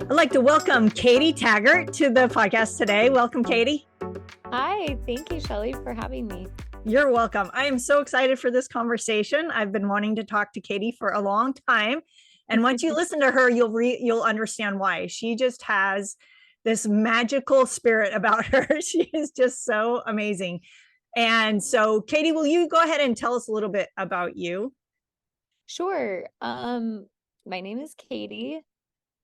I'd like to welcome Katie Taggart to the podcast today. Welcome, Katie. Hi, thank you, Shelley, for having me. You're welcome. I am so excited for this conversation. I've been wanting to talk to Katie for a long time. And once you listen to her, you'll understand why. She just has this magical spirit about her. She is just so amazing. And so, Katie, will you go ahead and tell us a little bit about you? Sure. My name is Katie.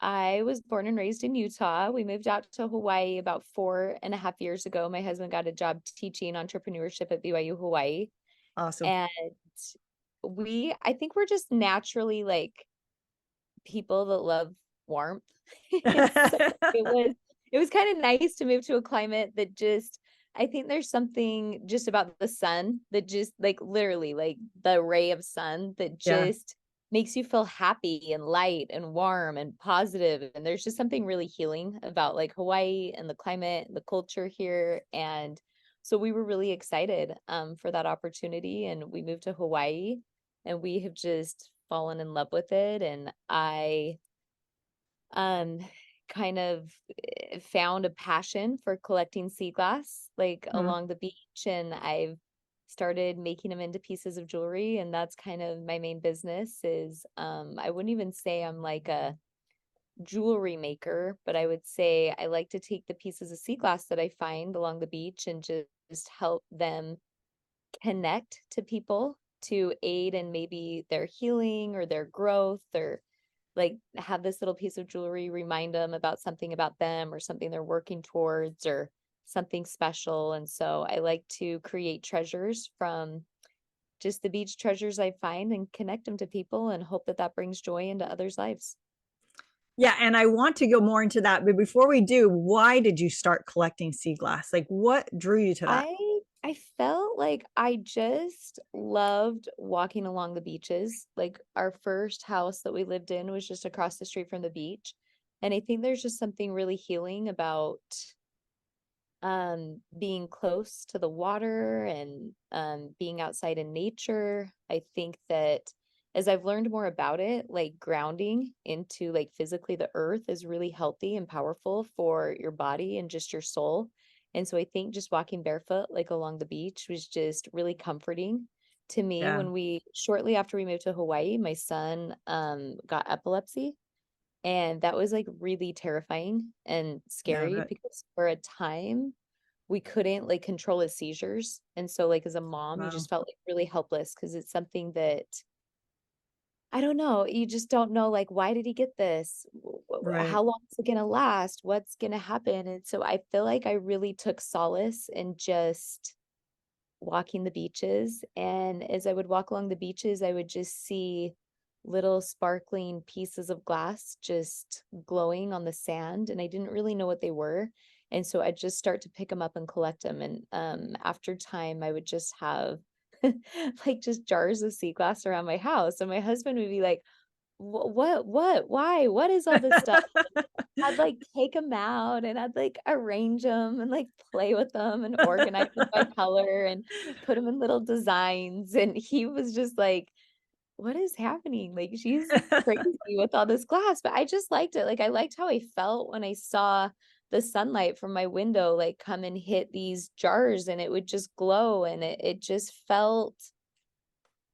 I was born and raised in Utah. We moved out to Hawaii about 4.5 years ago. My husband got a job teaching entrepreneurship at BYU Hawaii. Awesome. And I think we're just naturally like people that love warmth. So it was kind of nice to move to a climate that just, I think there's something just about the sun that just like literally like the ray of sun that Yeah. just makes you feel happy and light and warm and positive. And there's just something really healing about like Hawaii and the climate, the culture here. And so we were really excited for that opportunity, and we moved to Hawaii, and we have just fallen in love with it. And I um kind of found a passion for collecting sea glass like Mm. along the beach, and I've started making them into pieces of jewelry, and that's kind of my main business is I wouldn't even say I'm like a jewelry maker, but I would say I like to take the pieces of sea glass that I find along the beach and just help them connect to people to aid in maybe their healing or their growth, or like have this little piece of jewelry remind them about something about them or something they're working towards or something special. And so I like to create treasures from just the beach treasures I find and connect them to people and hope that that brings joy into others' lives. Yeah, and I want to go more into that, but before we do, why did you start collecting sea glass? Like, what drew you to that? I I felt like I just loved walking along the beaches. Like our first house that we lived in was just across the street from the beach. And I think there's just something really healing about being close to the water and being outside in nature. I think that as I've learned more about it, like grounding into like physically the earth is really healthy and powerful for your body and just your soul. And so I think just walking barefoot like along the beach was just really comforting to me. Yeah, When we shortly after we moved to Hawaii, my son got epilepsy, and that was like really terrifying and yeah, scary because for a time we couldn't like control his seizures. And so like as a mom, you wow, just felt like really helpless because it's something that I don't know, you just don't know like why did he get this? right. How long is it gonna last? What's gonna happen? And so I feel like I really took solace in just walking the beaches. And as I would walk along the beaches, I would just see little sparkling pieces of glass just glowing on the sand. And I didn't really know what they were. And so I'd just start to pick them up and collect them. And after time, I would just have like just jars of sea glass around my house. And my husband would be like, why, what is all this stuff? I'd like take them out and I'd like arrange them and like play with them and organize them by color and put them in little designs. And he was just like, what is happening? Like, she's crazy with all this glass. But I just liked it. Like, I liked how I felt when I saw the sunlight from my window, like come and hit these jars, and it would just glow, and it just felt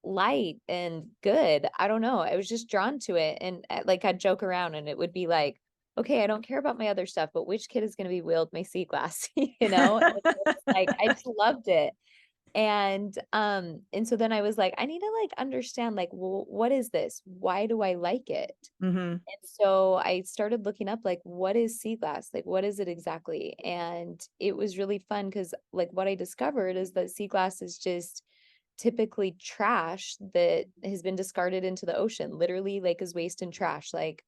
light and good. I don't know. I was just drawn to it. And like I'd joke around and it would be like, okay, I don't care about my other stuff, but which kid is going to be wheeled my sea glass, you know? And it's like I just loved it. And so then I was like, I need to like understand like, well, what is this? Why do I like it? Hmm. And so I started looking up like what is sea glass? Like what is it exactly? And it was really fun because like what I discovered is that sea glass is just typically trash that has been discarded into the ocean, literally like as waste and trash, like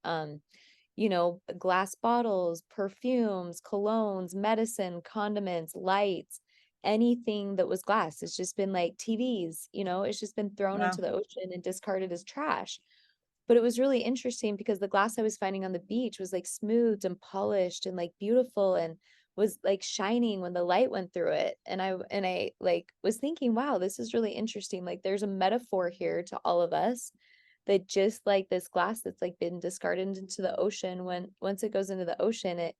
glass bottles, perfumes, colognes, medicine, condiments, lights, anything that was glass. It's just been like TVs, it's just been thrown into Wow. the ocean and discarded as trash. But it was really interesting because the glass I was finding on the beach was like smoothed and polished and like beautiful and was like shining when the light went through it. And I like was thinking, wow, this is really interesting. Like there's a metaphor here to all of us that just like this glass that's like been discarded into the ocean, once it goes into the ocean, it,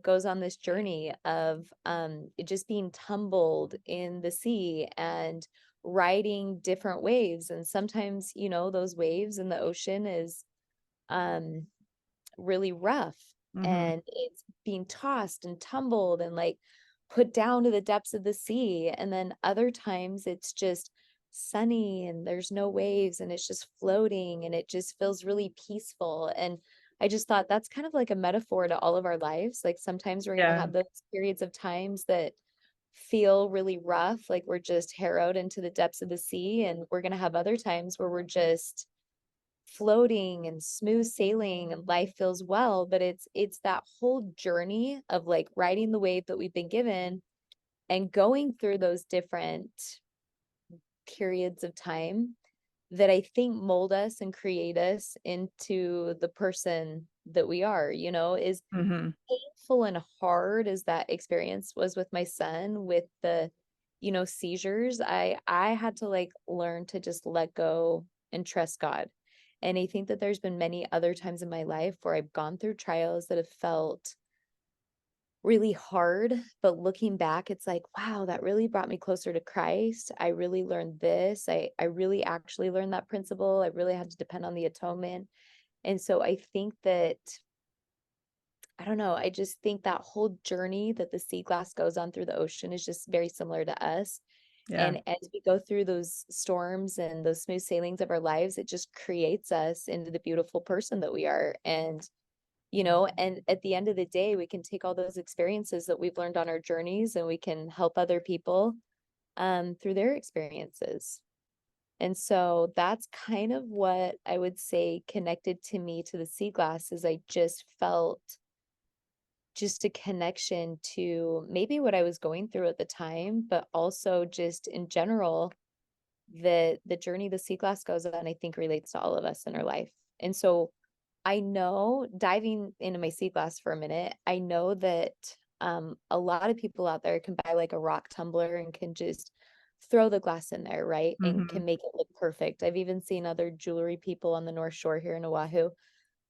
goes on this journey of it just being tumbled in the sea and riding different waves. And sometimes, those waves in the ocean is um really rough, Hmm. and it's being tossed and tumbled and like put down to the depths of the sea. And then other times it's just sunny and there's no waves and it's just floating and it just feels really peaceful. And I just thought that's kind of like a metaphor to all of our lives. Like sometimes we're going to Yeah. have those periods of times that feel really rough, like we're just harrowed into the depths of the sea. And we're going to have other times where we're just floating and smooth sailing and life feels well. But it's that whole journey of like riding the wave that we've been given and going through those different periods of time that I think mold us and create us into the person that we are, is Hmm. painful and hard as that experience was with my son with the, seizures. I had to like learn to just let go and trust God. And I think that there's been many other times in my life where I've gone through trials that have felt really hard, but looking back, it's like, wow, that really brought me closer to Christ. I really learned this. I really actually learned that principle. I really had to depend on the atonement. And so I think that, I don't know, I just think that whole journey that the sea glass goes on through the ocean is just very similar to us. Yeah. And as we go through those storms and those smooth sailings of our lives, it just creates us into the beautiful person that we are. And at the end of the day, we can take all those experiences that we've learned on our journeys and we can help other people through their experiences. And so that's kind of what I would say connected to me to the sea glass is I just felt just a connection to maybe what I was going through at the time, but also just in general, the journey the sea glass goes on, I think relates to all of us in our life. And so I know, diving into my sea glass for a minute, I know that a lot of people out there can buy like a rock tumbler and can just throw the glass in there, right? And Hmm. can make it look perfect. I've even seen other jewelry people on the North Shore here in Oahu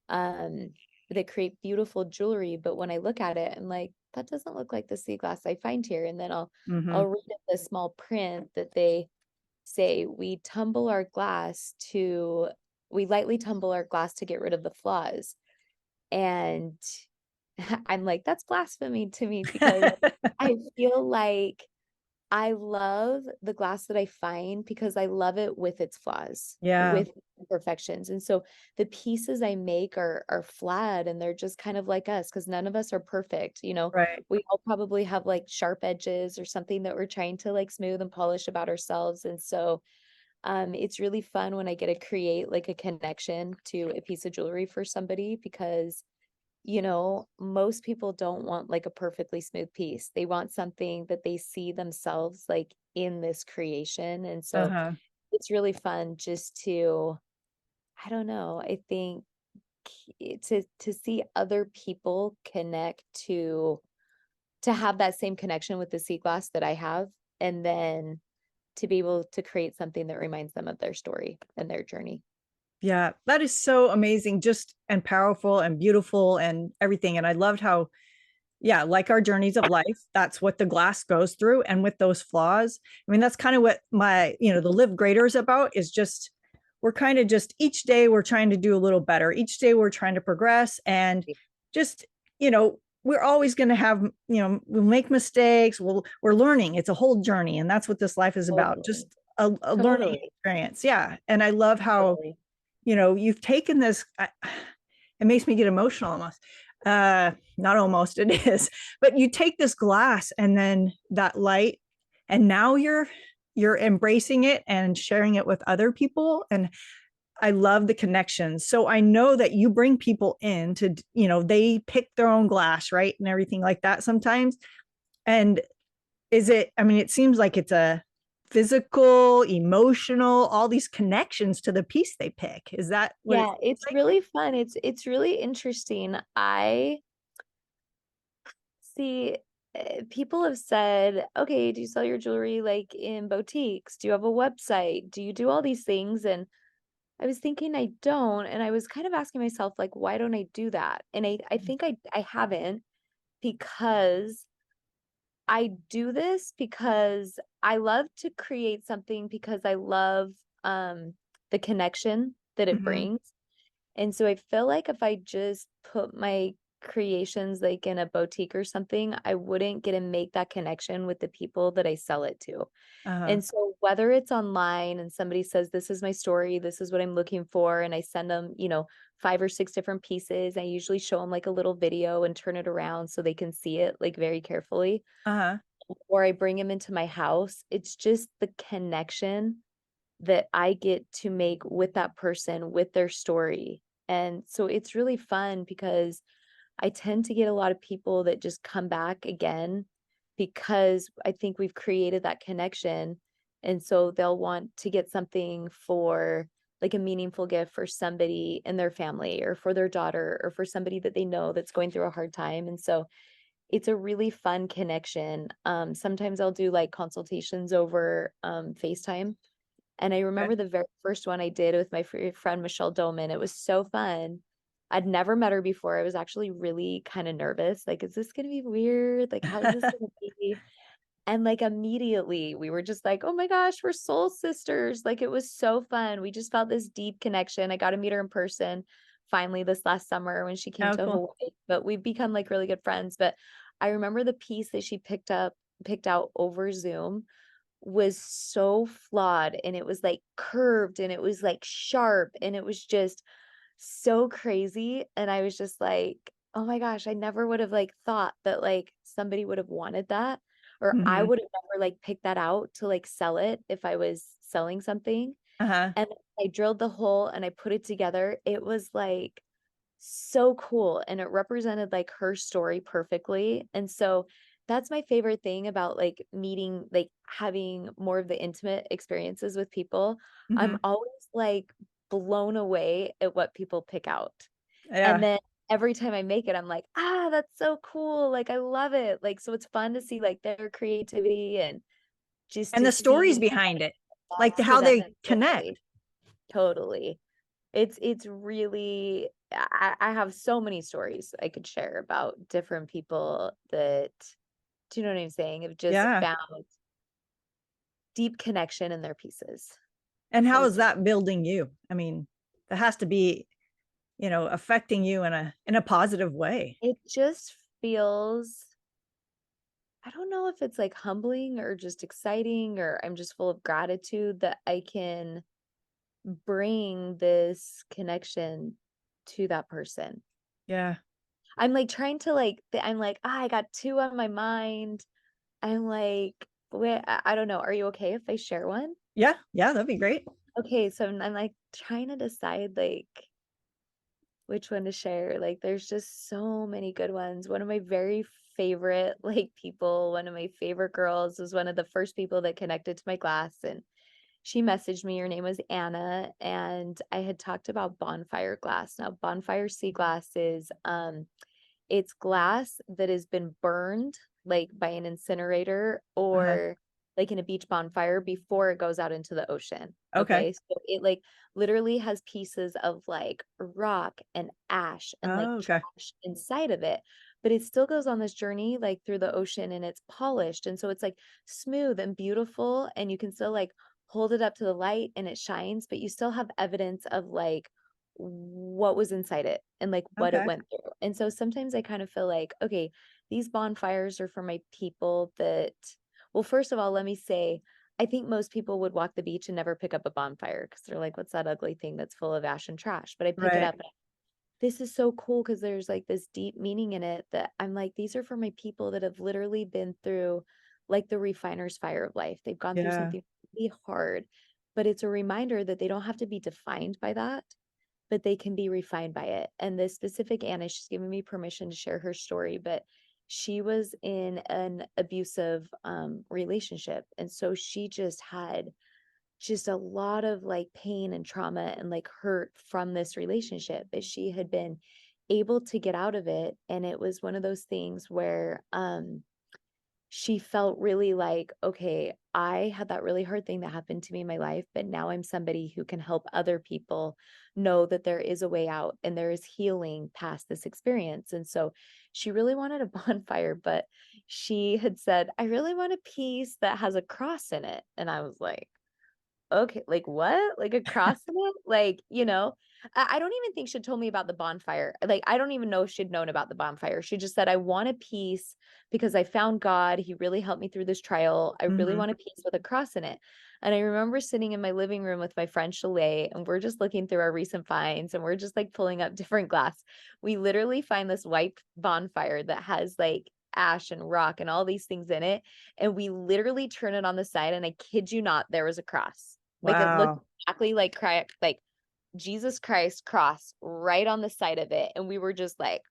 um, that create beautiful jewelry. But when I look at it, I'm like, that doesn't look like the sea glass I find here. And then Hmm. I'll read in the small print that they say we lightly tumble our glass to get rid of the flaws. And I'm like, that's blasphemy to me because I feel like I love the glass that I find because I love it with its flaws, Yeah. with imperfections. And so the pieces I make are flat and they're just kind of like us because none of us are perfect. Right. We all probably have like sharp edges or something that we're trying to like smooth and polish about ourselves. And so it's really fun when I get to create like a connection to a piece of jewelry for somebody because most people don't want like a perfectly smooth piece. They want something that they see themselves like in this creation. And so Uh-huh. it's really fun just to, I don't know, I think to see other people connect to have that same connection with the sea glass that I have, and then to be able to create something that reminds them of their story and their journey. Yeah, that is so amazing, just and powerful and beautiful and everything. And I loved how, yeah, like our journeys of life, that's what the glass goes through. And with those flaws, I mean, that's kind of what the Live Greater is about is just, we're kind of just each day we're trying to do a little better. Each day we're trying to progress and just, we're always going to have, we'll make mistakes. We're learning. It's a whole journey. And that's what this life is about. Totally. Just a learning Totally. experience. Yeah. And I love how, Totally. you've taken this, it makes me get emotional almost. Not almost, it is, but you take this glass and then that light, and now you're embracing it and sharing it with other people. And I love the connections. So I know that you bring people in to, they pick their own glass, right? And everything like that sometimes. And I mean, it seems like it's a physical, emotional, all these connections to the piece they pick. Is that what it Yeah, seems it's like? really fun. It's really interesting. I see people have said, "Okay, do you sell your jewelry like in boutiques? Do you have a website? Do you do all these things?" And I was thinking I don't, and I was kind of asking myself, like, why don't I do that? And I Mhm. think I haven't because I do this because I love to create something because I love the connection that it Mhm. brings. And so I feel like if I just put my creations like in a boutique or something, I wouldn't get to make that connection with the people that I sell it to. Uh-huh. And so whether it's online and somebody says, this is my story, this is what I'm looking for, and I send them, 5 or 6 different pieces, I usually show them like a little video and turn it around so they can see it like very carefully, Uh-huh. or I bring them into my house. It's just the connection that I get to make with that person, with their story. And so it's really fun because I tend to get a lot of people that just come back again because I think we've created that connection. And so they'll want to get something for like a meaningful gift for somebody in their family or for their daughter or for somebody that they know that's going through a hard time. And so it's a really fun connection. Sometimes I'll do like consultations over FaceTime, and I Okay. remember the very first one I did with my friend Michelle Doman. It was so fun. I'd never met her before. I was actually really kind of nervous. Like, is this gonna be weird? Like, how's this gonna be? And like immediately we were just like, oh my gosh, we're soul sisters. Like it was so fun. We just felt this deep connection. I got to meet her in person finally this last summer when she came Oh, to cool. Hawaii. But we've become like really good friends. But I remember the piece that she picked out over Zoom was so flawed, and it was like curved, and it was like sharp, and it was just so crazy. And I was just like, oh my gosh, I never would have like thought that like somebody would have wanted that, or I Mhm. would have never like picked that out to like sell it if I was selling something. Uh-huh. And I drilled the hole and I put it together. It was like so cool, and it represented like her story perfectly. And so that's my favorite thing about like meeting, like having more of the intimate experiences with people. I'm Mhm. always like blown away at what people pick out. And Yeah. then every time I make it, I'm like, ah, that's so cool. Like I love it. Like so it's fun to see like their creativity and just And to the stories see behind it, like to how them. they Totally. connect. Totally. It's really I have so many stories I could share about different people that, do you know what I'm saying? Have just Yeah. found deep connection in their pieces. And how So is that building you? I mean, that has to be, affecting you in a positive way. it just feels, I don't know if it's like humbling or just exciting, or I'm just full of gratitude that I can bring this connection to that person. Yeah. I'm like trying to like I'm like, I got two on my mind. I'm like, wait, I don't know. Are you okay if I share one? Yeah. Yeah, that'd be great. Okay, so I'm like trying to decide like which one to share. Like there's just so many good ones. One of my very favorite like people, one of my favorite girls was one of the first people that connected to my class, and she messaged me. Her name was Anna, and I had talked about bonfire glass. Now, bonfire sea glass is it's glass that has been burned, like, by an incinerator Uh-huh. or, like, in a beach bonfire before it goes out into the ocean, Okay. okay? So it, like, literally has pieces of, like, rock and ash and, like, Oh, okay. trash inside of it, but it still goes on this journey, like, through the ocean, and it's polished, and so it's, like, smooth and beautiful, and you can still, like, hold it up to the light and it shines, but you still have evidence of, like, what was inside it and like what it Okay. went through. And so sometimes I kind of feel like, okay, these bonfires are for my people that, well, first of all, let me say, I think most people would walk the beach and never pick up a bonfire because they're like, what's that ugly thing that's full of ash and trash? But I pick it Right. up. And this is so cool because there's like this deep meaning in it that I'm like, these are for my people that have literally been through like the refiner's fire of life. They've gone through Yeah. something really hard, but it's a reminder that they don't have to be defined by that, but they can be refined by it. And this specific Anna, she's given me permission to share her story, but she was in an abusive relationship. And so she just had just a lot of like pain and trauma and like hurt from this relationship, but she had been able to get out of it. And it was one of those things where she felt really like, okay, I had that really hard thing that happened to me in my life, but now I'm somebody who can help other people know that there is a way out and there is healing past this experience. And so she really wanted a bonfire, but she had said, I really want a piece that has a cross in it. And I was like, okay, like what? Like a cross in it? Like, I don't even think she told me about the bonfire. Like, I don't even know if she'd known about the bonfire. She just said, I want a piece because I found God. He really helped me through this trial. I really Mhm. want a piece with a cross in it. And I remember sitting in my living room with my friend Chalet, and we're just looking through our recent finds and we're just like pulling up different glass. We literally find this white bonfire that has like ash and rock and all these things in it. And we literally turn it on the side, and I kid you not, there was a cross. Like it looked Wow. exactly like Jesus Christ cross right on the side of it. And we were just like,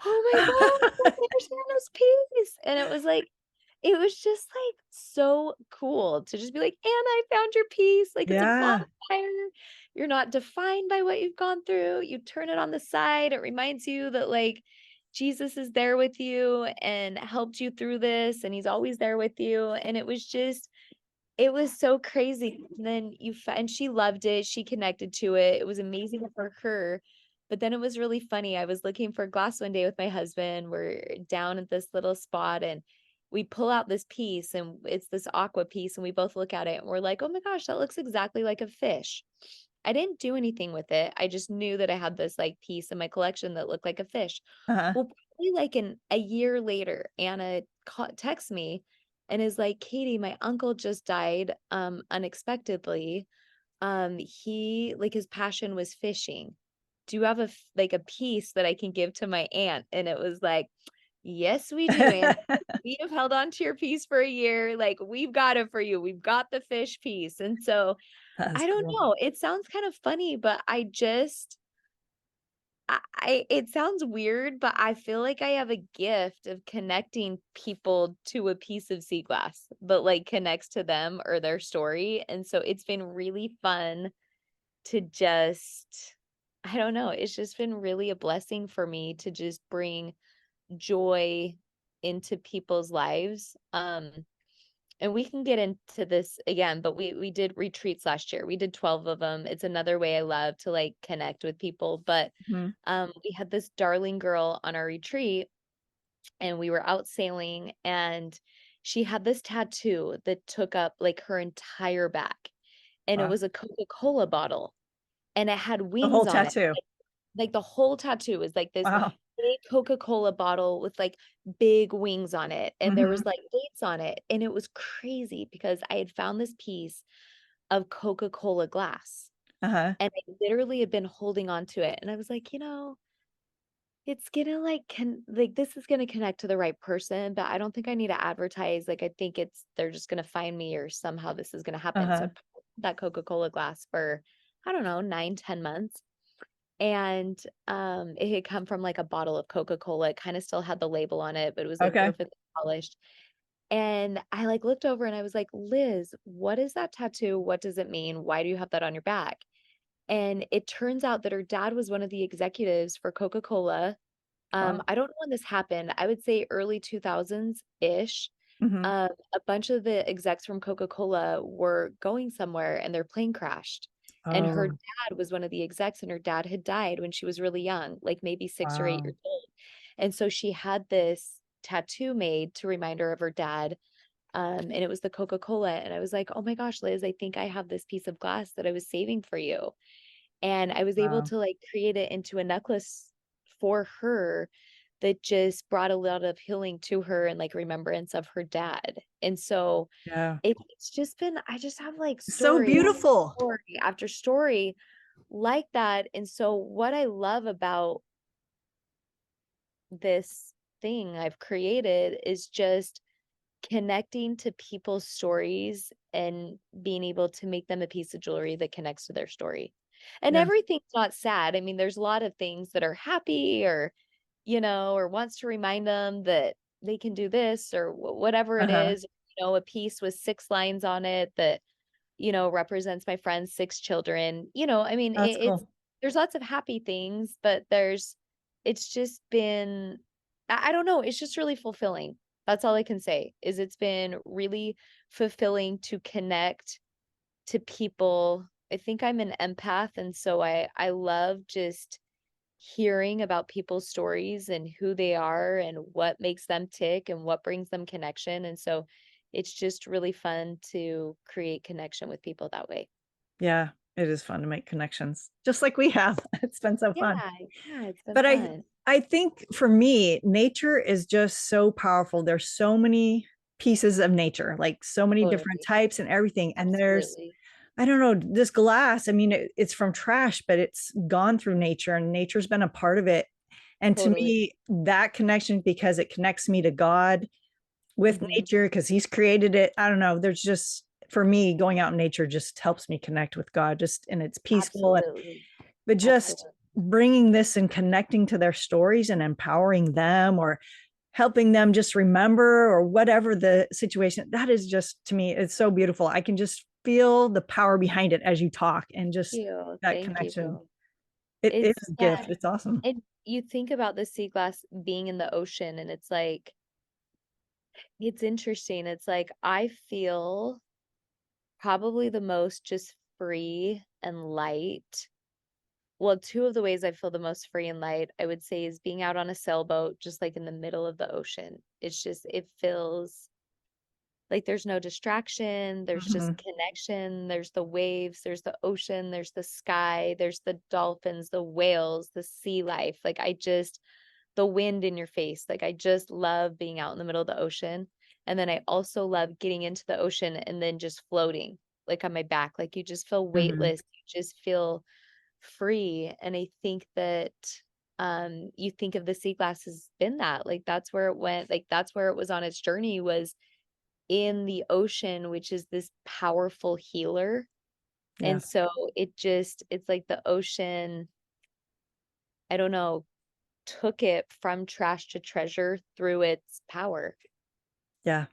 oh my God, there's Hannah's piece. And it was just like so cool to just be like, Anna, I found your piece. Like it's a Yeah. bonfire. You're not defined by what you've gone through. You turn it on the side. It reminds you that like Jesus is there with you and helped you through this. And he's always there with you. And it was so crazy. And then and she loved it. She connected to it. It was amazing for her. But then it was really funny. I was looking for glass one day with my husband. We're down at this little spot and we pull out this piece, and it's this aqua piece, and we both look at it and we're like, "Oh my gosh, that looks exactly like a fish." I didn't do anything with it. I just knew that I had this like piece in my collection that looked like a fish. Uh-huh. Well, probably like a year later, Anna texts me and is like, Katie, my uncle just died unexpectedly. He like his passion was fishing. Do you have like a piece that I can give to my aunt? And it was like, yes, we do, Anna. We have held on to your piece for a year. Like we've got it for you. We've got the fish piece. And so That's I don't cool. know. It sounds kind of funny, but it sounds weird, but I feel like I have a gift of connecting people to a piece of sea glass that like connects to them or their story. And so it's been really fun to just, I don't know, it's just been really a blessing for me to just bring joy into people's lives. And we can get into this again, but we did retreats last year. We did 12 of them. It's another way I love to like connect with people. But Mhm. we had this darling girl on our retreat, and we were out sailing, and she had this tattoo that took up like her entire back, and it Wow. was a Coca-Cola bottle, and it had The whole wings on it. tattoo. Like the whole tattoo was like this Wow. big Coca-Cola bottle with like big wings on it. And there Mhm. was like dates on it. And it was crazy because I had found this piece of Coca-Cola glass. Uh-huh. And I literally had been holding on to it. And I was like, it's gonna like like this is gonna connect to the right person, but I don't think I need to advertise. Like I think they're just gonna find me or somehow this is gonna happen. So I Uh-huh. put that Coca-Cola glass for, I don't know, 9, 10 months. And, it had come from, like, a bottle of Coca-Cola. It kinda still had the label on it, but it was, like, Okay. perfectly polished. And I, like, looked over and I was like, "Liz, what is that tattoo? What does it mean? Why do you have that on your back?" And it turns out that her dad was one of the executives for Coca-Cola. Wow. I don't know when this happened. I would say early 2000s-ish. Mhm. A bunch of the execs from Coca-Cola were going somewhere and their plane crashed. And her Oh, dad was one of the execs, and her dad had died when she was really young, like maybe 6 or 8 years wow. old. And so she had this tattoo made to remind her of her dad. And it was the Coca-Cola. And I was like, oh my gosh, Liz, I think I have this piece of glass that I was saving for you. And I was able Wow. to like create it into a necklace for her that just brought a lot of healing to her and like remembrance of her dad. And so Yeah. it's just been, I just have like So story after beautiful. story after story like that. And so what I love about this thing I've created is just connecting to people's stories and being able to make them a piece of jewelry that connects to their story. And Yeah. everything's not sad. I mean, there's a lot of things that are happy or, or wants to remind them that they can do this or whatever it Uh-huh. is. A piece with 6 lines on it that, represents my friend's 6 children. I mean, That's it's cool. there's lots of happy things, but it's just been, I don't know, it's just really fulfilling. That's all I can say, is it's been really fulfilling to connect to people. I think I'm an empath, and so I love just hearing about people's stories and who they are and what makes them tick and what brings them connection, and so it's just really fun to create connection with people that way. Yeah, it is fun to make connections, just like we have. It's been so Yeah, fun. yeah, it's been But fun. I think for me, nature is just so powerful. There's so many pieces of nature, like so many different Totally. types and everything. And there's, Absolutely. I don't know, this glass, I mean, it's from trash, but it's gone through nature and nature's been a part of it. And to Totally. me, that connection, because it connects me to God with Mhm. nature, because He's created it. I don't know. There's just, for me, going out in nature just helps me connect with God, just and it's peaceful. Absolutely. But just Absolutely. bringing this and connecting to their stories and empowering them or helping them just remember or whatever the situation, that is just, to me, it's so beautiful. I can just feel the power behind it as you talk and just that Thank you. connection. It is It's a yeah, gift. It's awesome. and you think about the sea glass being in the ocean, and it's like it's interesting. It's like I feel probably the most just free and light. Well, two of the ways I feel the most free and light, I would say, is being out on a sailboat, just like in the middle of the ocean. It's just, it feels like there's no distraction, there's just Mhm. connection, there's the waves, there's the ocean, there's the sky, there's the dolphins, the whales, the sea life. Like I just the wind in your face. Like I just love being out in the middle of the ocean. And then I also love getting into the ocean and then just floating like on my back. Like you just feel Mhm. weightless, you just feel free. And I think that you think of the sea glass has been that. Like that's where it went, like that's where it was on its journey, was in the ocean, which is this powerful healer. Yeah. And so it's like the ocean, I don't know, took it from trash to treasure through its power, Yeah.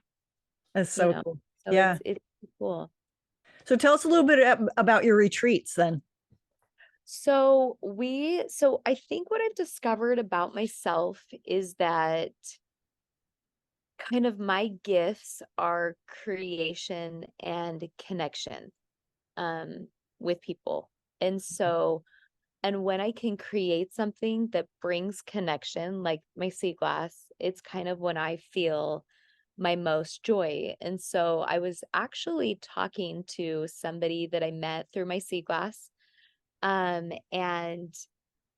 That's you so know? cool. So Yeah. it's cool. So tell us a little bit about your retreats then. So I think what I've discovered about myself is that kind of my gifts are creation and connection with people. And so and when I can create something that brings connection, like my sea glass, it's kind of when I feel my most joy. And so I was actually talking to somebody that I met through my sea glass. And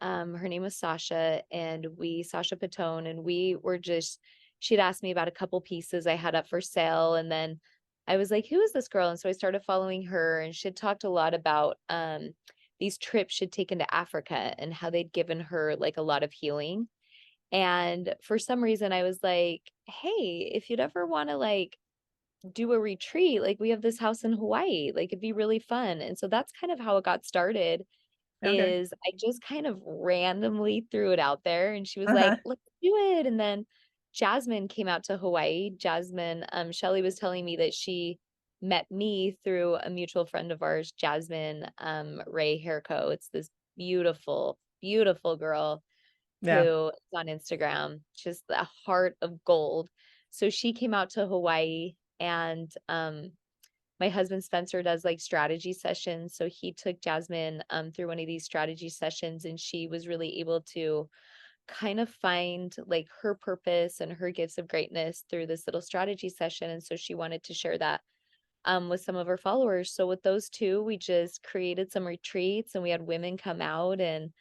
her name was Sasha, and Sasha Patone, and we were just, she'd asked me about a couple pieces I had up for sale. And then I was like, who is this girl? And so I started following her, and she'd talked a lot about these trips she'd taken to Africa and how they'd given her like a lot of healing. And for some reason, I was like, hey, if you'd ever want to like do a retreat, like we have this house in Hawaii, like it'd be really fun. And so that's kind of how it got started, Okay. is I just kind of randomly threw it out there, and she was Uh-huh. like, let's do it. And then Jasmine came out to Hawaii. Jasmine, Shelly was telling me that she met me through a mutual friend of ours, Jasmine Ray Hairco. It's this beautiful, beautiful girl Yeah. who is on Instagram, just a heart of gold. So she came out to Hawaii, and my husband Spencer does like strategy sessions. So he took Jasmine through one of these strategy sessions, and she was really able to kind of find like her purpose and her gifts of greatness through this little strategy session. And so she wanted to share that with some of her followers. So with those two, we just created some retreats, and we had women come out, and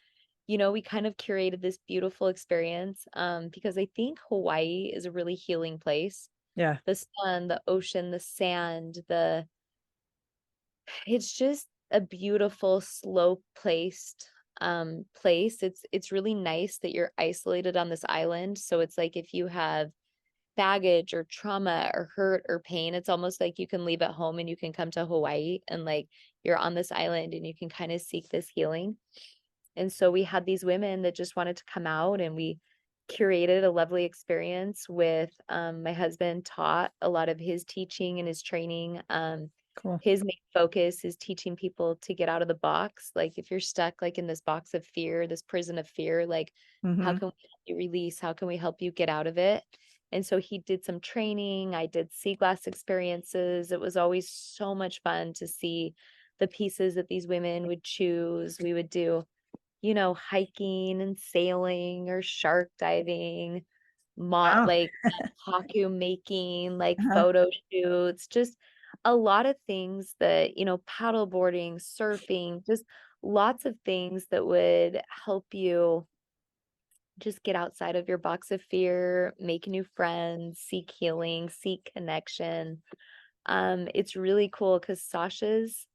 we kind of curated this beautiful experience, because I think Hawaii is a really healing place. Yeah. The sun, the ocean, the sand, it's just a beautiful, slow placed place. It's really nice that you're isolated on this island. So it's like if you have baggage or trauma or hurt or pain, it's almost like you can leave at home and you can come to Hawaii, and like you're on this island and you can kind of seek this healing. And so we had these women that just wanted to come out, and we curated a lovely experience with my husband taught a lot of his teaching and his training. Cool. His main focus is teaching people to get out of the box. Like if you're stuck like in this box of fear, this prison of fear, like how Hmm. can we help you release? How can we help you get out of it? And so he did some training. I did Seaglass experiences. It was always so much fun to see the pieces that these women would choose. We would do, hiking and sailing or shark diving, Wow. like kaku making, like Uh-huh. photo shoots, just a lot of things that, paddle boarding, surfing, just lots of things that would help you just get outside of your box of fear, make new friends, seek healing, seek connection. It's really cool because Sasha's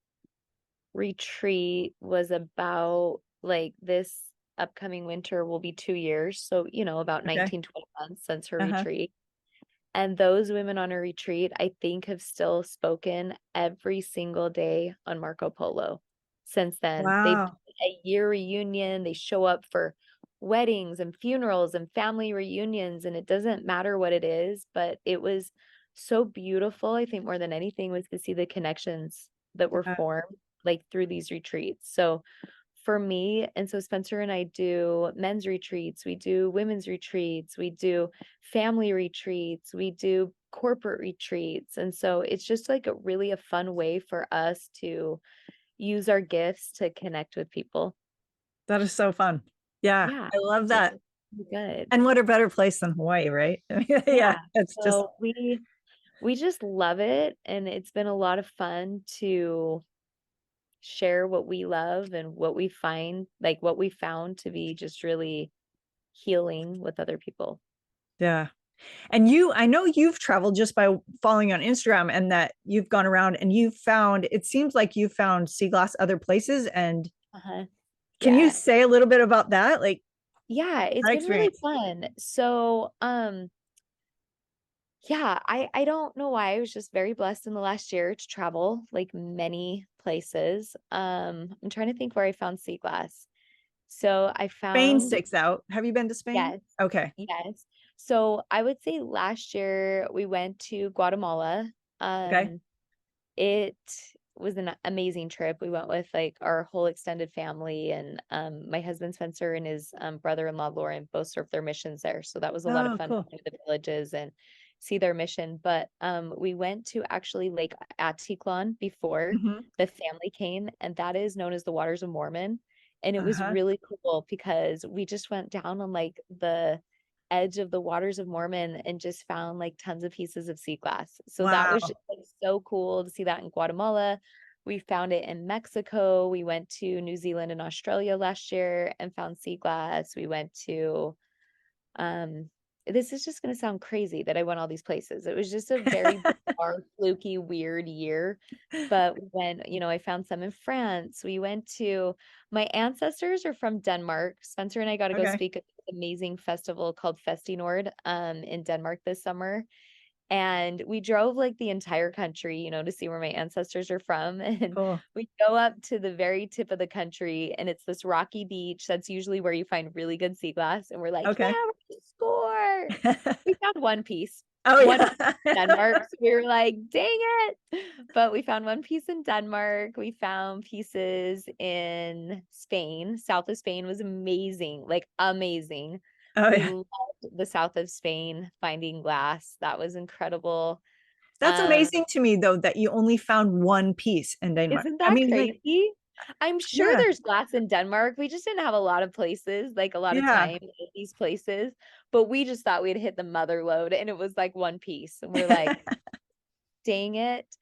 retreat was about like this upcoming winter will be 2 years. So, about Okay. 19-20 months since her Uh-huh. retreat. And those women on her retreat, I think, have still spoken every single day on Marco Polo since then. They've done Wow. a year reunion. They show up for weddings and funerals and family reunions, and it doesn't matter what it is, but it was so beautiful. I think more than anything was to see the connections that were Yeah. formed like through these retreats. So for me, and so Spencer and I do men's retreats, we do women's retreats, we do family retreats, we do corporate retreats. And so it's just like a fun way for us to use our gifts to connect with people. That is so fun. Yeah, Yeah, I love it's that. really good. And what a better place than Hawaii, right? Yeah, Yeah. it's just, So we just love it, and it's been a lot of fun to share what we love and what we find, like what we found to be just really healing with other people. yeah. And I know you've traveled just by following on Instagram and that you've gone around and it seems like you found sea glass other places. And Uh-huh. can you Yeah. say a little bit about that? Like Yeah, it's that been really experience? fun. So, yeah, I don't know why. I was just very blessed in the last year to travel like many places. I'm trying to think where I found sea glass. So I Spain found, sticks out. Have you been to Spain? yes, Okay. yes. So I would say last year we went to Guatemala. Okay. Um, It was an amazing trip. We went with like our whole extended family, and my husband Spencer and his brother-in-law Lauren both served their missions there. So that was a lot of Oh, fun to cool. go to the villages and see their mission. But we went to actually Lake Atitlan before Hmm. the family came, and that is known as the Waters of Mormon. And it was Uh-huh. really cool because we just went down on like the edge of the Waters of Mormon and just found like tons of pieces of sea glass. So that was Wow. just like so cool to see that in Guatemala. We found it in Mexico. We went to New Zealand and Australia last year and found sea glass. We went to um, this is just going to sound crazy that I went all these places. It was just a very bizarre, fluky, weird year. But when, I found some in France, we went to, my ancestors are from Denmark. Spencer and I got to go Okay. speak at this amazing festival called Festi Nord in Denmark this summer. And we drove like the entire country, to see where my ancestors are from. And Cool. we go up to the very tip of the country, and it's this rocky beach. That's usually where you find really good sea glass. And we're like, yeah, Okay. we're gonna score. We found one piece, Oh one yeah. piece in Denmark. So we were like, dang it. But we found one piece in Denmark. We found pieces in Spain. South of Spain was amazing, like amazing. Oh We yeah. loved the south of Spain finding glass. That was incredible. That's Um, amazing to me though that you only found one piece in Denmark. isn't I that mean, like, crazy? I'm sure yeah, there's glass in Denmark. We just didn't have a lot of places, like a lot of yeah. time in these places, but we just thought we'd hit the mother load and it was like one piece. And we're like, dang it.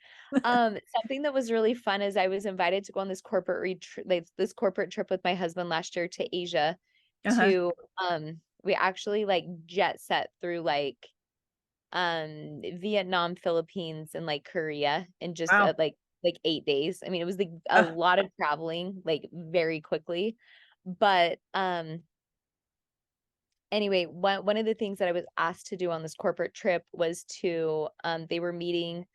Something that was really fun is I was invited to go on this corporate retreat, like this corporate trip with my husband last year to Asia Uh-huh. to we actually like jet set through like Vietnam, Philippines, and like Korea in just Wow. like 8 days. I mean, it was like a Uh, lot of traveling like very quickly. But anyway, one of the things that I was asked to do on this corporate trip was to they were meeting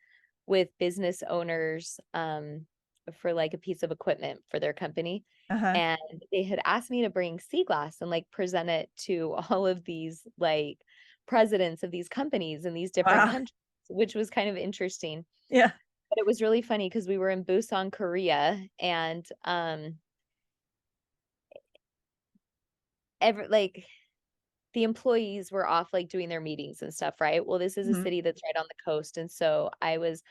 with business owners for like a piece of equipment for their company. uh-huh. And they had asked me to bring sea glass and like present it to all of these like presidents of these companies in these different Wow. countries, which was kind of interesting. Yeah. But it was really funny because we were in Busan, Korea, and every like the employees were off like doing their meetings and stuff, right? Well, this is a Mhm. city that's right on the coast. And so I was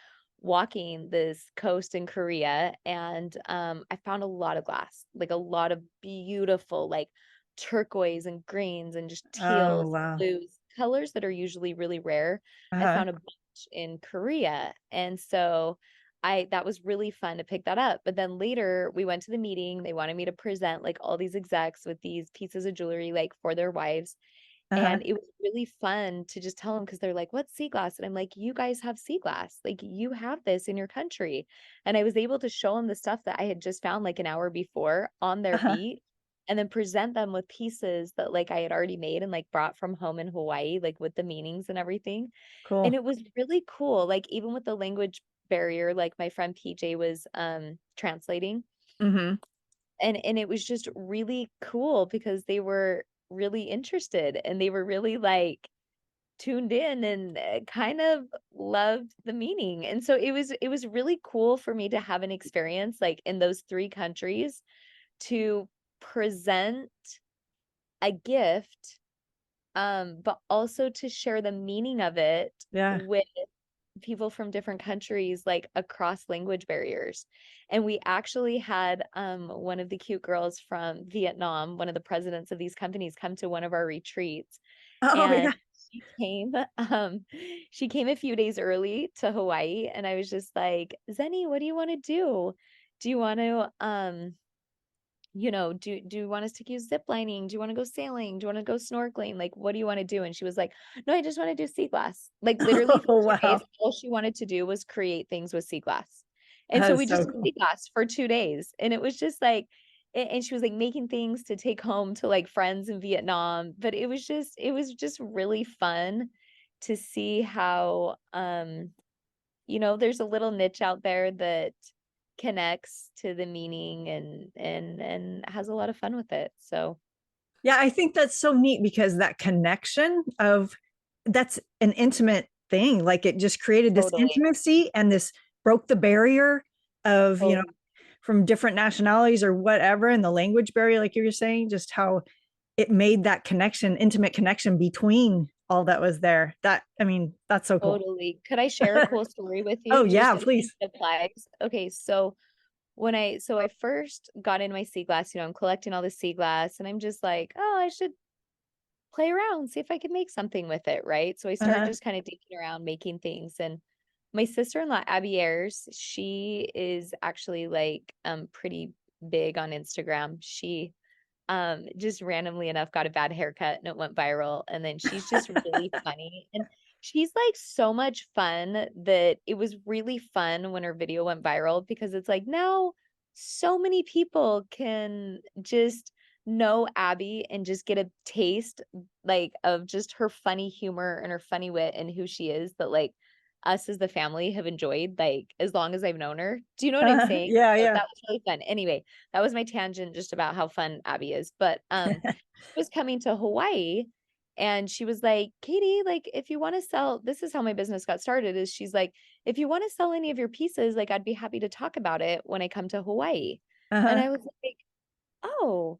walking this coast in Korea and I found a lot of glass, like a lot of beautiful, like turquoise and greens and just Oh, teals, wow. blues, colors that are usually really rare. I Uh-huh. found a bunch in Korea. And so that was really fun to pick that up. But then later we went to the meeting. They wanted me to present like all these execs with these pieces of jewelry like for their wives. Uh-huh. And it was really fun to just tell them because 'cause they're like, "What's sea glass?" And I'm like, "You guys have sea glass. Like, you have this in your country." And I was able to show them the stuff that I had just found, like, an hour before on their Uh-huh. beat, and then present them with pieces that, like, I had already made and, like, brought from home in Hawaii, like, with the meanings and everything. And Cool. it was really cool, like, even with the language barrier, like, my friend PJ was, translating, Mhm. and it was just really cool because they were really interested and they were really, like, tuned in and, kind of loved the meaning, and so it was really cool for me to have an experience, like, in those 3 countries to present a gift, but also to share the meaning of it Yeah. with people from different countries, like, across language barriers. And we actually had, one of the cute girls from Vietnam, one of the presidents of these companies, come to one of our retreats, Oh, and yeah. she came, she came a few days early to Hawaii, and I was just like, "Zenny, what do you wanna do? Do you want to, do you want us to use zip lining? Do you want to go sailing? Do you want to go snorkeling? Like, what do you want to do?" And she was like, "No, I just want to do sea glass." Like literally for Oh, 2 days, wow. all she wanted to do was create things with sea glass. And That so is we just so did cool. sea glass for 2 days. And it was just like, and she was like making things to take home to like friends in Vietnam. But it was just really fun to see how there's a little niche out there that connects to the meaning and has a lot of fun with it. So, Yeah, I think that's so neat because that connection of that's an intimate thing. Like it just created this totally, intimacy and this broke the barrier of, totally, from different nationalities or whatever, and the language barrier, like you were saying, just how it made that connection, intimate connection between all that was there. That, I mean, that's so cool. totally. Could I share a cool story with Oh, you just yeah, to paint please. the flags? Okay, so I first got in my sea glass, I'm collecting all the sea glass and I'm just like, "Oh, I should play around, see if I can make something with it," right? So I start Uh-huh. just kind of digging around making things. And my sister-in-law, Abby Ayers, she is actually like pretty big on Instagram. She just randomly enough got a bad haircut and it went viral. And then she's just really funny. And she's like so much fun that it was really fun when her video went viral because it's like now so many people can just know Abby and just get a taste like of just her funny humor and her funny wit and who she is that like us as the family have enjoyed like as long as I've known her. Do you know what I'm saying? Yeah, So yeah. that was really fun. Anyway, that was my tangent just about how fun Abby is. But she was coming to Hawaii and she was like, "Katie, like if you want to sell, this is how my business got started, is she's like, if you want to sell any of your pieces, like I'd be happy to talk about it when I come to Hawaii." And Uh-huh. I was like, "Oh,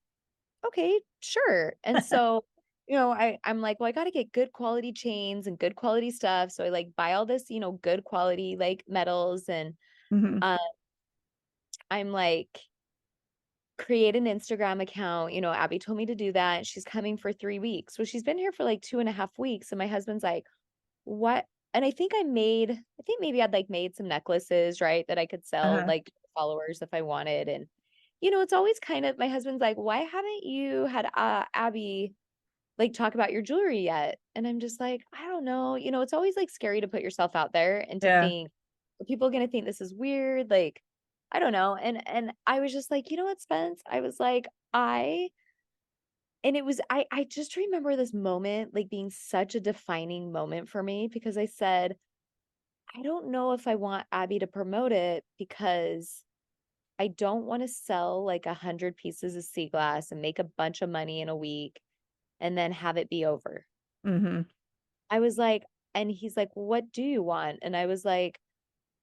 okay, sure." And so, I'm like, well, I gotta get good quality chains and good quality stuff. So I like buy all this, good quality like metals and Mhm. uh I'm like create an Instagram account. Abby told me to do that. She's coming for 3 weeks. Well, she's been here for like 2.5 weeks. And my husband's like, what? And I think maybe I'd like made some necklaces, right? That I could sell Uh-huh. like to followers if I wanted. And, it's always kind of, my husband's like, why haven't you had Abby like talk about your jewelry yet? And I'm just like, I don't know. It's always like scary to put yourself out there and to Yeah. think, are people gonna think this is weird? Like, I don't know. And I was just like, you know what, Spence? I was like, I and it was I just remember this moment like being such a defining moment for me because I said, I don't know if I want Abby to promote it because I don't want to sell like 100 pieces of sea glass and make a bunch of money in a week and then have it be over. Mhm. I was like, and he's like, "What do you want?" And I was like,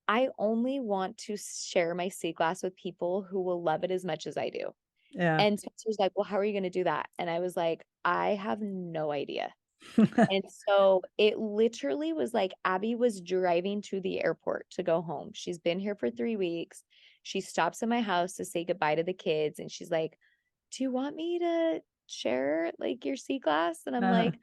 "I only want to share my sea glass with people who will love it as much as I do." Yeah. And Spencer's like, well, how are you going to do that? And I was like, I have no idea. And so it literally was like Abby was driving to the airport to go home. She's been here for 3 weeks. She stops at my house to say goodbye to the kids. And she's like, do you want me to share like your Seaglass? And I'm Uh-huh. like,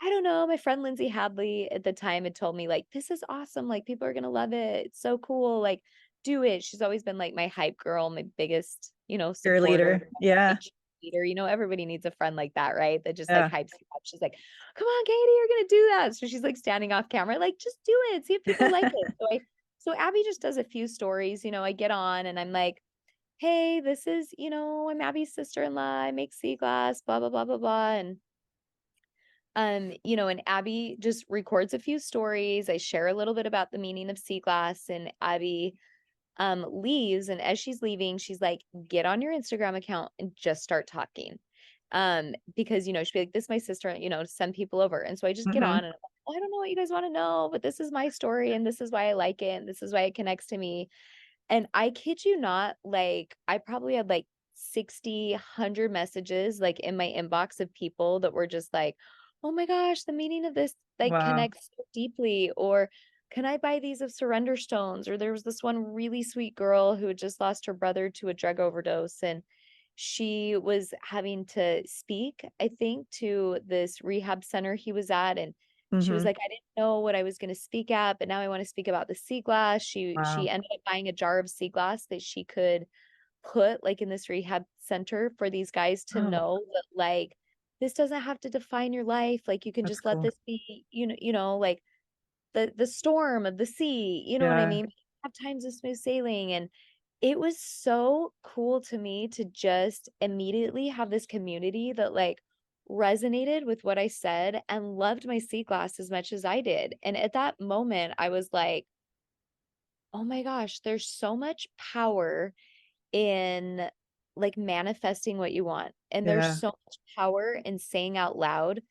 I don't know. My friend Lindsay Hadley at the time had told me, like, this is awesome. Like, people are going to love it. It's so cool. Like, do it. She's always been like my hype girl, my biggest, supporter, Cheerleader. Yeah. leader. Everybody needs a friend like that, right? That just like Yeah. hypes you up. She's like, come on, Katie, you're going to do that. So she's like standing off camera, like, just do it. See if people like it. So Abby just does a few stories. I get on and I'm like, hey, this is, I'm Abby's sister-in-law. I make sea glass, blah, blah, blah, blah, blah. And Abby just records a few stories. I share a little bit about the meaning of sea glass, and Abby leaves. And as she's leaving, she's like, get on your Instagram account and just start talking. Because, she'd be like, this is my sister, to send people over. And so I just get Hmm. on and I'm like, well, I don't know what you guys want to know, but this is my story and this is why I like it. And this is why it connects to me. And I kid you not, like, I probably had like 60, 100 messages like in my inbox of people that were just like, oh my gosh, the meaning of this like Wow. connects so deeply. Or can I buy these of surrender stones? Or there was this one really sweet girl who had just lost her brother to a drug overdose. And she was having to speak, I think, to this rehab center he was at. And she was Hmm. like, I didn't know what I was going to speak at, but now I want to speak about the sea glass. She Wow. ended up buying a jar of sea glass that she could put like in this rehab center for these guys to Oh, know that like this doesn't have to define your life. Like you can that's just let cool. this be, like the storm of the sea. You know what I Yeah. mean? Have times of smooth sailing. And it was so cool to me to just immediately have this community that like resonated with what I said and loved my sea glass as much as I did. And at that moment, I was like, oh my gosh, there's so much power in like manifesting what you want. And there's Yeah. so much power in saying out loud,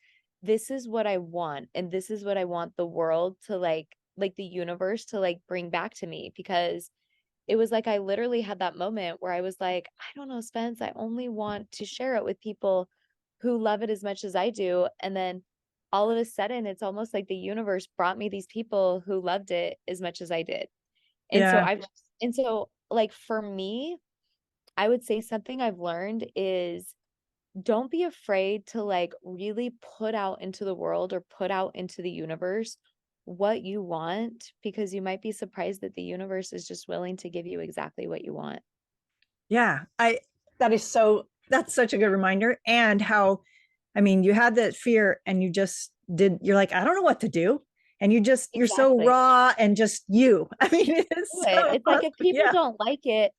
this is what I want. And this is what I want the world to like the universe to like bring back to me. Because it was like I literally had that moment where I was like, I don't know, Spence, I only want to share it with people who love it as much as I do. And then all of a sudden, it's almost like the universe brought me these people who loved it as much as I did. And so Yeah. like for me, I would say something I've learned is don't be afraid to like really put out into the world or put out into the universe what you want, because you might be surprised that the universe is just willing to give you exactly what you want. Yeah. That's such a good reminder. And how, I mean, you had that fear and you're like, I don't know what to do. And you're so Exactly. raw and just you. I mean, Do it's it. so It's like awesome. if people Yeah. don't like it,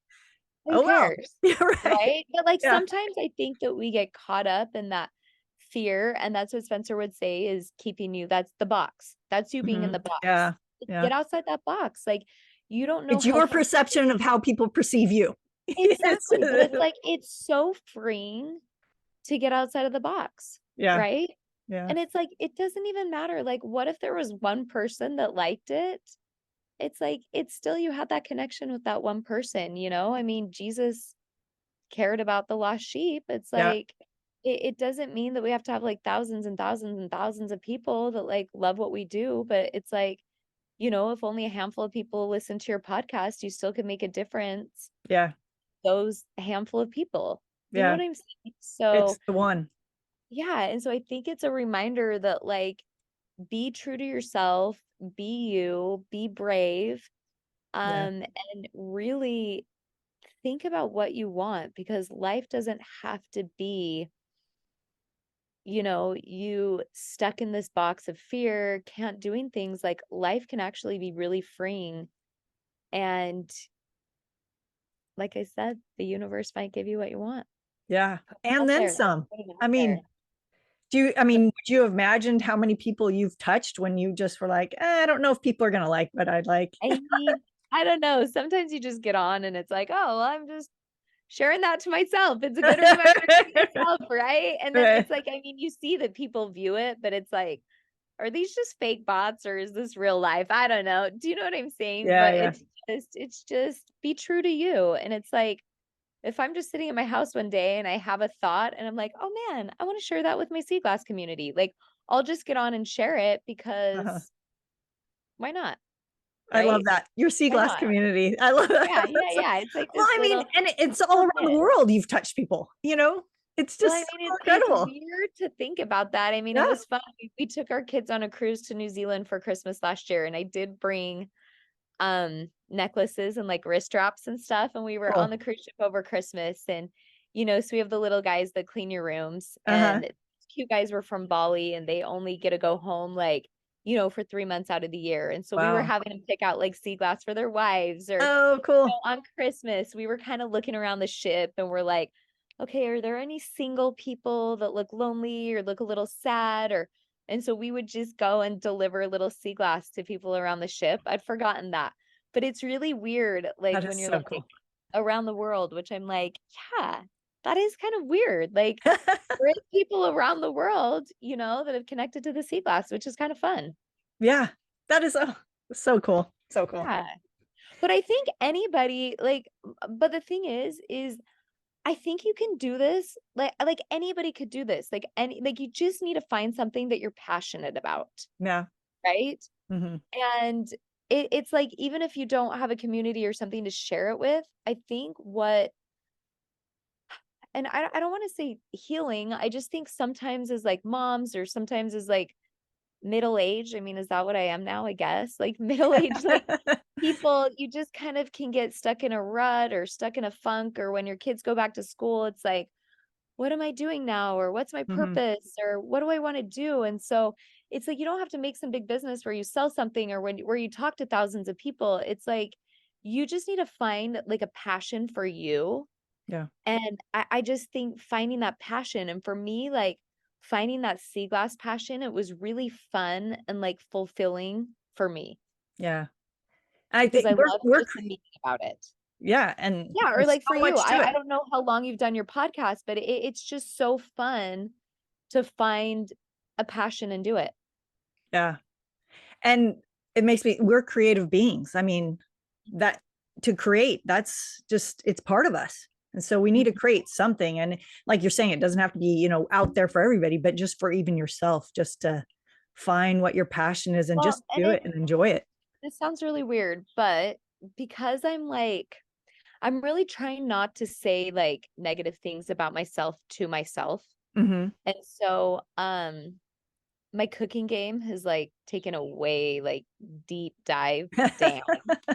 who Oh, well. cares? You're right. Right? But like Yeah. sometimes I think that we get caught up in that fear, and that's what Spencer would say is keeping you, that's the box. That's you being in Hmm. the box. Yeah. Yeah. Get outside that box. Like you don't know It's how your far perception of how people perceive you. It's, exactly, but it's like it's so freeing to get outside of the box, yeah. right? Yeah. And it's like it doesn't even matter. Like what if there was one person that liked it? It's like it's still you had that connection with that one person. I mean, Jesus cared about the lost sheep. It's Yeah. like it doesn't mean that we have to have like thousands and thousands and thousands of people that like love what we do, but it's like, if only a handful of people listen to your podcast, you still can make a difference. Yeah. Those handful of people. You know Yeah. what I'm saying? It's So, the one. yeah, and so I think it's a reminder that like be true to yourself, be you, be brave, Yeah. and really think about what you want, because life doesn't have to be, you stuck in this box of fear, can't doing things. Like life can actually be really freeing. And like I said, the universe might give you what you want. Yeah. Put it And out then there. some. Put it out I mean, there. would you have imagined how many people you've touched when you just were like, I don't know if people are going to like what I like? I mean, I don't know. Sometimes you just get on and it's like, oh, well, I'm just sharing that to myself. It's a good reminder to myself, right? And then Right. it's like, I mean, you see that people view it, but it's like, are these just fake bots or is this real life? I don't know. Do you know what I'm saying? Yeah. But Yeah. it's just be true to you. And it's like, if I'm just sitting in my house one day and I have a thought and I'm like, oh man, I want to share that with my Seaglass community. Like I'll just get on and share it Uh-huh. because why not? I love Right? that. Your sea Why glass not? community. I love that. Yeah, yeah, That's yeah. It's like well, this I mean, little and it's all little around the bit. world. You've touched people, it's Well, just I mean, so it's incredible. weird to think about that. I mean, it Yeah. was fun. We took our kids on a cruise to New Zealand for Christmas last year, and I did bring necklaces and like wrist straps and stuff. And we were on Cool. the cruise ship over Christmas, and so we have the little guys that clean your rooms, Uh-huh. and cute guys were from Bali, and they only get to go home like for 3 months out of the year. And so we were Wow. having them pick out like sea glass for their wives, or Oh, cool. on Christmas, we were kind of looking around the ship and we're like, okay, are there any single people that look lonely or look a little sad? And so we would just go and deliver a little sea glass to people around the ship. I'd forgotten that. But it's really weird, like That is when you're so like cool. around the world, which I'm like, yeah, that is kind of weird. Like there is people around the world, that have connected to the sea glass, which is kind of fun. Yeah. That is so cool. So cool. Yeah. But I think anybody like but the thing is I think you can do this. Like anybody could do this. Like you just need to find something that you're passionate about, Yeah. right? Hmm. And it's like even if you don't have a community or something to share it with, I think what and I don't want to say healing. I just think sometimes as like moms or sometimes as like middle age. I mean, is that what I am now? I guess like middle age, like people, you just kind of can get stuck in a rut or stuck in a funk, or when your kids go back to school, it's like, what am I doing now? Or what's my Hmm. purpose? Or what do I want to do? And so it's like you don't have to make some big business where you sell something or where you talk to thousands of people. It's like you just need to find like a passion for you. Yeah. And I just think finding that passion, and for me, like finding that sea glass passion, it was really fun and like fulfilling for me Yeah. I because think I we're love we're just thinking about it. yeah, and Yeah, or there's like for so you, much to I it. don't know how long you've done your podcast, but it's just so fun to find a passion and do it. Yeah. And it makes me we're creative beings. I mean, that to create, that's just it's part of us. And so we need to Mhm. create something. And like you're saying, it doesn't have to be, out there for everybody, but just for even yourself, just to find what your passion is and Well, just and do it and enjoy it. this sounds really weird, but because I'm really trying not to say like negative things about myself to myself. Hmm. And so, my cooking game has like taken a way like deep dive down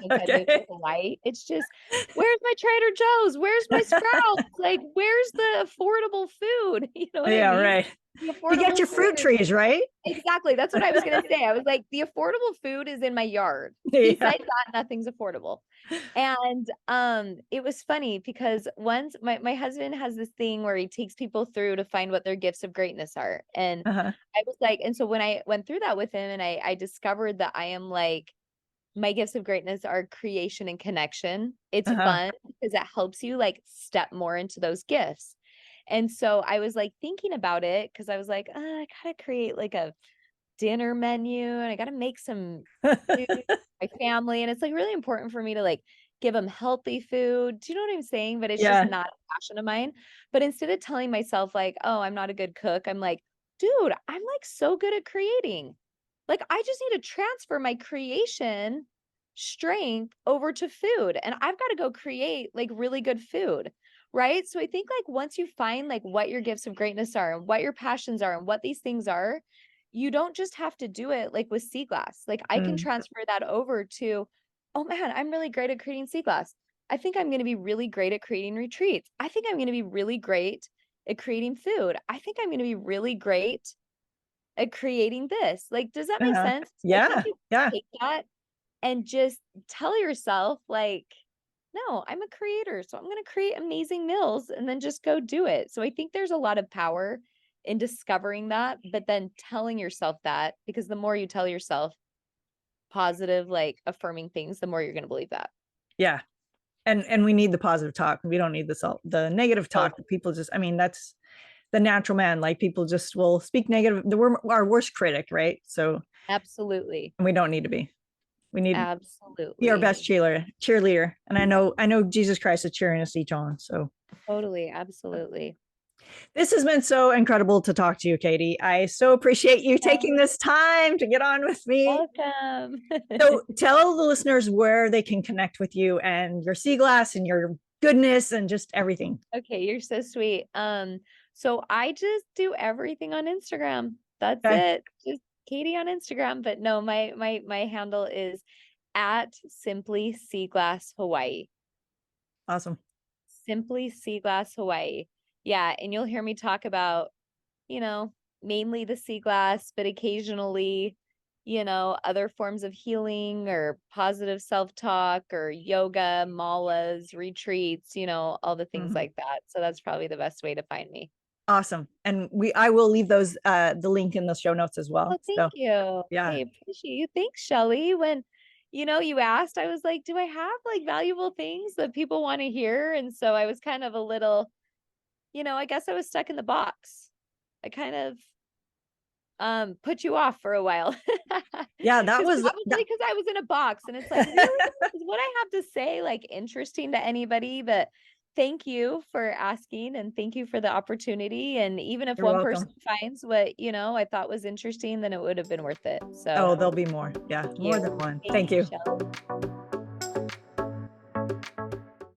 since I moved to Okay. Hawaii. It's just, where's my Trader Joe's? Where's my Sprouts? Like, where's the affordable food? You know what I Yeah, mean? right. The You got affordable your fruit food. trees, right? Exactly. That's what I was gonna say. I was like, the affordable food is in my yard. Yeah. Besides that, nothing's affordable. And it was funny because once my husband has this thing where he takes people through to find what their gifts of greatness are. And Uh-huh. I was like, and so when I went through that with him and I discovered that I am like my gifts of greatness are creation and connection. It's Uh-huh. fun because it helps you like step more into those gifts. And so I was like thinking about it because I was like, I gotta create like a dinner menu and I gotta make some food for my family. And it's like really important for me to like give them healthy food. Do you know what I'm saying? But it's just Yeah. not a passion of mine. But instead of telling myself like, oh, I'm not a good cook, I'm like, dude, I'm like so good at creating. Like I just need to transfer my creation strength over to food. And I've got to go create like really good food. Right. So I think like once you find like what your gifts of greatness are and what your passions are and what these things are, you don't just have to do it like with sea glass. Like I can Mm. transfer that over to, oh man, I'm really great at creating sea glass. I think I'm going to be really great at creating retreats. I think I'm going to be really great at creating food. I think I'm going to be really great at creating this. Like, does that make Uh-huh. sense? So I think Yeah. you Yeah. take that and just tell yourself, like, no, I'm a creator. So I'm going to create amazing meals and then just go do it. So I think there's a lot of power in discovering that, but then telling yourself that, because the more you tell yourself positive, like affirming things, the more you're going to believe that. Yeah. And we need the positive talk. We don't need the negative talk Totally. that people just, I mean, that's the natural man. Like people just will speak negative. We're our worst critic, right? So Absolutely. we don't need to be. We need to be our Absolutely. best cheerleader. And I know Jesus Christ is cheering us each on. So Totally. Absolutely. This has been so incredible to talk to you, Katie. I so appreciate you taking this time to get on with me. Welcome. So tell the listeners where they can connect with you and your Seaglass and your goodness and just everything. Okay, you're so sweet. So I just do everything on Instagram. That's Okay. it. Just Katie on Instagram. But no, my handle is at Simply Seaglass Hawaii. Awesome. Simply Seaglass Hawaii. Yeah, and you'll hear me talk about, you know, mainly the sea glass, but occasionally, other forms of healing or positive self-talk or yoga, malas, retreats, all the things Mhm. like that. So that's probably the best way to find me. Awesome. And I will leave those the link in the show notes as well. Oh, thank So you. yeah, I appreciate you. Thanks, Shelly. When, you asked, I was like, do I have like valuable things that people want to hear? And so I was kind of a little, I guess I was stuck in the box. I kind of put you off for a while. yeah, that Because was probably that. because I was in a box and it's like, really? Is what I have to say like interesting to anybody? But thank you for asking and thank you for the opportunity. And even if You're one person welcome. finds what, I thought was interesting, then it would have been worth it. So Oh, there'll be more. Yeah, thank more you. than one. Thank Thank you, you. Shelley.